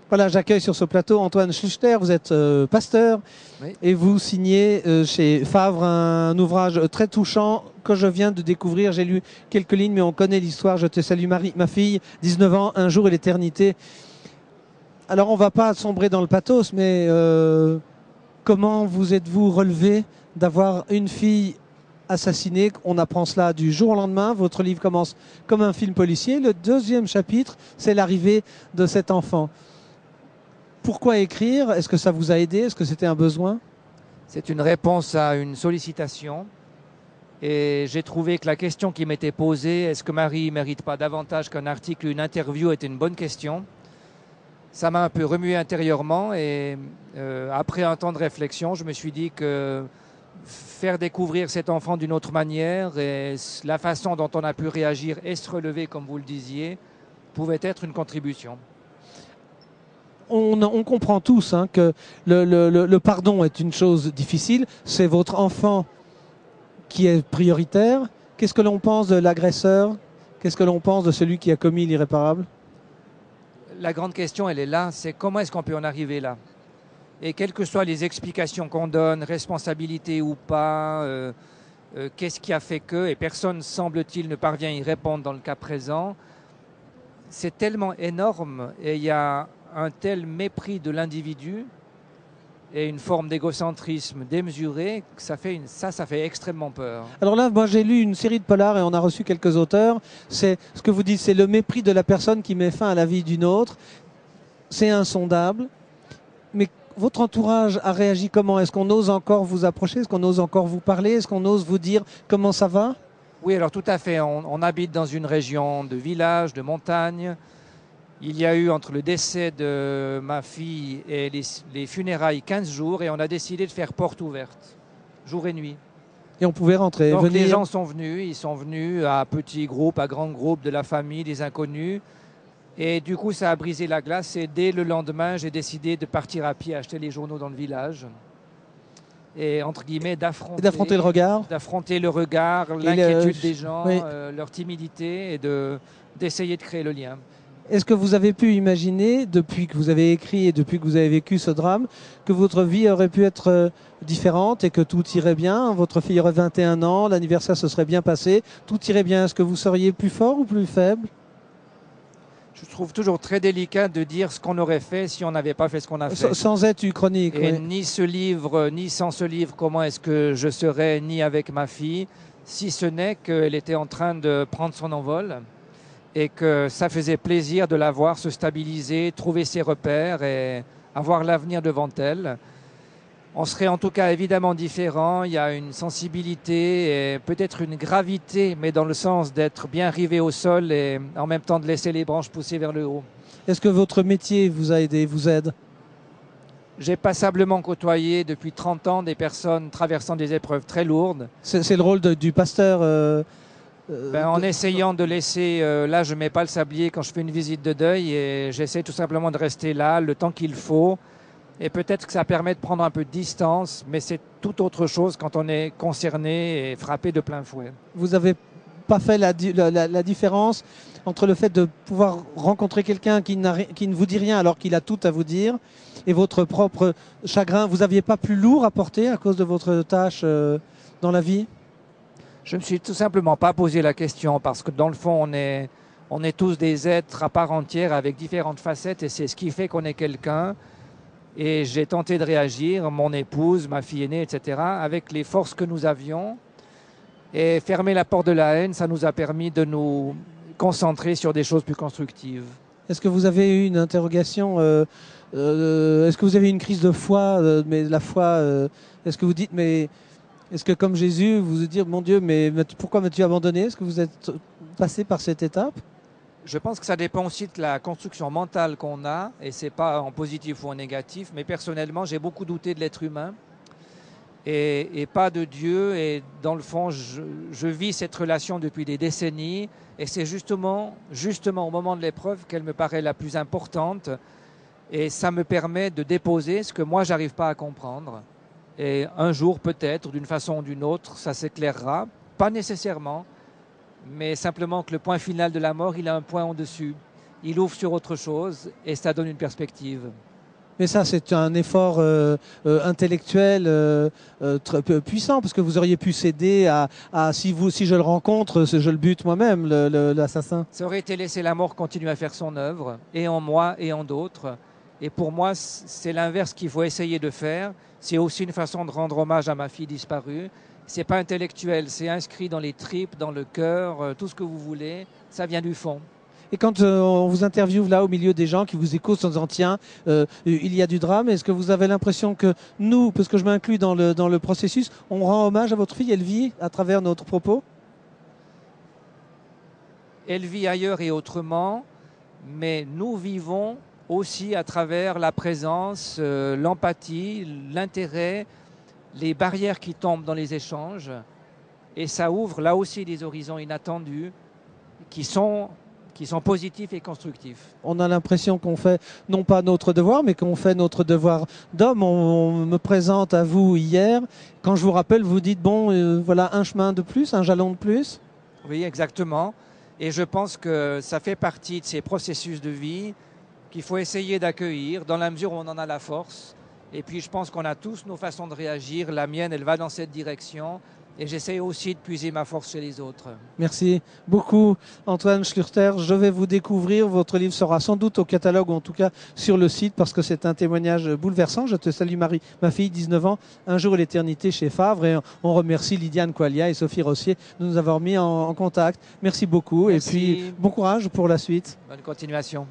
Voilà, j'accueille sur ce plateau Antoine Schlichter, vous êtes pasteur Oui. et vous signez chez Favre un ouvrage très touchant que je viens de découvrir. J'ai lu quelques lignes, mais on connaît l'histoire. Je te salue Marie, ma fille, 19 ans, un jour et l'éternité. Alors on ne va pas sombrer dans le pathos, mais comment vous êtes-vous relevé d'avoir une fille assassinée? On apprend cela du jour au lendemain. Votre livre commence comme un film policier. Le deuxième chapitre, c'est l'arrivée de cet enfant. Pourquoi écrire? Est-ce que ça vous a aidé? Est-ce que c'était un besoin? C'est une réponse à une sollicitation. Et j'ai trouvé que la question qui m'était posée, est-ce que Marie ne mérite pas davantage qu'un article, une interview, était une bonne question. Ça m'a un peu remué intérieurement et après un temps de réflexion, je me suis dit que faire découvrir cet enfant d'une autre manière et la façon dont on a pu réagir et se relever, comme vous le disiez, pouvait être une contribution. On comprend tous que le pardon est une chose difficile. C'est votre enfant qui est prioritaire. Qu'est-ce que l'on pense de l'agresseur? Qu'est-ce que l'on pense de celui qui a commis l'irréparable? La grande question, elle est là, c'est comment est-ce qu'on peut en arriver là? Et quelles que soient les explications qu'on donne, responsabilité ou pas, qu'est-ce qui a fait que, et personne, semble-t-il, ne parvient à y répondre dans le cas présent, c'est tellement énorme et il y a un tel mépris de l'individu et une forme d'égocentrisme démesuré que ça fait extrêmement peur. Alors là, moi j'ai lu une série de polars et on a reçu quelques auteurs. C'est ce que vous dites, c'est le mépris de la personne qui met fin à la vie d'une autre. C'est insondable. Mais votre entourage a réagi comment? Est-ce qu'on ose encore vous approcher? Est-ce qu'on ose encore vous parler? Est-ce qu'on ose vous dire comment ça va? Oui, alors tout à fait. On habite dans une région de village, de montagne. Il y a eu entre le décès de ma fille et les funérailles 15 jours et on a décidé de faire porte ouverte, jour et nuit. Et on pouvait rentrer, Donc venir. les gens sont venus, ils sont venus à petits groupes, à grands groupes, de la famille, des inconnus. Et du coup, ça a brisé la glace et dès le lendemain, j'ai décidé de partir à pied acheter les journaux dans le village. Et entre guillemets, D'affronter le regard. D'affronter le regard, Et l'inquiétude des gens, oui. leur timidité et d'essayer de créer le lien. Est-ce que vous avez pu imaginer, depuis que vous avez écrit et depuis que vous avez vécu ce drame, que votre vie aurait pu être différente et que tout irait bien? Votre fille aurait 21 ans, l'anniversaire se serait bien passé, tout irait bien. Est-ce que vous seriez plus fort ou plus faible? Je trouve toujours très délicat de dire ce qu'on aurait fait si on n'avait pas fait ce qu'on a fait. Sans être uchronique. Et Oui. ni ce livre, ni sans ce livre, comment est-ce que je serais, ni avec ma fille, si ce n'est qu'elle était en train de prendre son envol et que ça faisait plaisir de la voir se stabiliser, trouver ses repères et avoir l'avenir devant elle. On serait en tout cas évidemment différent, il y a une sensibilité et peut-être une gravité, mais dans le sens d'être bien rivé au sol et en même temps de laisser les branches pousser vers le haut. Est-ce que votre métier vous a aidé, vous aide? J'ai passablement côtoyé depuis 30 ans des personnes traversant des épreuves très lourdes. C'est le rôle du pasteur. En essayant de laisser, là je ne mets pas le sablier quand je fais une visite de deuil et j'essaie tout simplement de rester là le temps qu'il faut. Et peut-être que ça permet de prendre un peu de distance, mais c'est tout autre chose quand on est concerné et frappé de plein fouet. Vous n'avez pas fait la différence entre le fait de pouvoir rencontrer quelqu'un qui ne vous dit rien alors qu'il a tout à vous dire et votre propre chagrin? Vous n'aviez pas plus lourd à porter à cause de votre tâche dans la vie? Je ne me suis tout simplement pas posé la question parce que dans le fond, on est tous des êtres à part entière avec différentes facettes et c'est ce qui fait qu'on est quelqu'un. Et j'ai tenté de réagir, mon épouse, ma fille aînée, etc., avec les forces que nous avions. Et fermer la porte de la haine, ça nous a permis de nous concentrer sur des choses plus constructives. Est-ce que vous avez eu une interrogation est-ce que vous avez eu une crise de foi mais la foi, est-ce que vous dites, mais est-ce que comme Jésus, vous vous dites, mon Dieu, mais pourquoi m'as-tu abandonné? Est-ce que vous êtes passé par cette étape? Je pense que ça dépend aussi de la construction mentale qu'on a, et c'est pas en positif ou en négatif, mais personnellement, j'ai beaucoup douté de l'être humain et pas de Dieu. Et dans le fond, je vis cette relation depuis des décennies, et c'est justement au moment de l'épreuve qu'elle me paraît la plus importante, et ça me permet de déposer ce que moi, j'arrive pas à comprendre. Et un jour, peut-être, d'une façon ou d'une autre, ça s'éclairera, pas nécessairement, mais simplement que le point final de la mort, il a un point au-dessus. il ouvre sur autre chose et ça donne une perspective. Mais ça, c'est un effort intellectuel très puissant, parce que vous auriez pu céder à si je le rencontre, je le bute moi-même, l'assassin. Ça aurait été laisser la mort continuer à faire son œuvre, et en moi et en d'autres. Et pour moi, c'est l'inverse qu'il faut essayer de faire. C'est aussi une façon de rendre hommage à ma fille disparue. C'est pas intellectuel, c'est inscrit dans les tripes, dans le cœur, tout ce que vous voulez. Ça vient du fond. Et quand on vous interviewe là au milieu des gens qui vous écoutent en disant tiens, il y a du drame, est-ce que vous avez l'impression que nous, parce que je m'inclus dans le processus, on rend hommage à votre fille, elle vit à travers notre propos? Elle vit ailleurs et autrement, mais nous vivons aussi à travers la présence, l'empathie, l'intérêt, les barrières qui tombent dans les échanges. Et ça ouvre là aussi des horizons inattendus qui sont positifs et constructifs. On a l'impression qu'on fait non pas notre devoir, mais qu'on fait notre devoir d'homme. On me présente à vous hier. Quand je vous rappelle, vous dites, bon, voilà un chemin de plus, un jalon de plus. Oui, exactement. Et je pense que ça fait partie de ces processus de vie qu'il faut essayer d'accueillir dans la mesure où on en a la force. Et puis je pense qu'on a tous nos façons de réagir. La mienne, elle va dans cette direction. Et j'essaie aussi de puiser ma force chez les autres. Merci beaucoup, Antoine Schlürter. Je vais vous découvrir. Votre livre sera sans doute au catalogue, ou en tout cas sur le site, parce que c'est un témoignage bouleversant. Je te salue, Marie, ma fille, 19 ans, un jour et l'éternité chez Favre. Et on remercie Lydiane Qualia et Sophie Rossier de nous avoir mis en contact. Merci beaucoup. Merci. Et puis, bon courage pour la suite. Bonne continuation.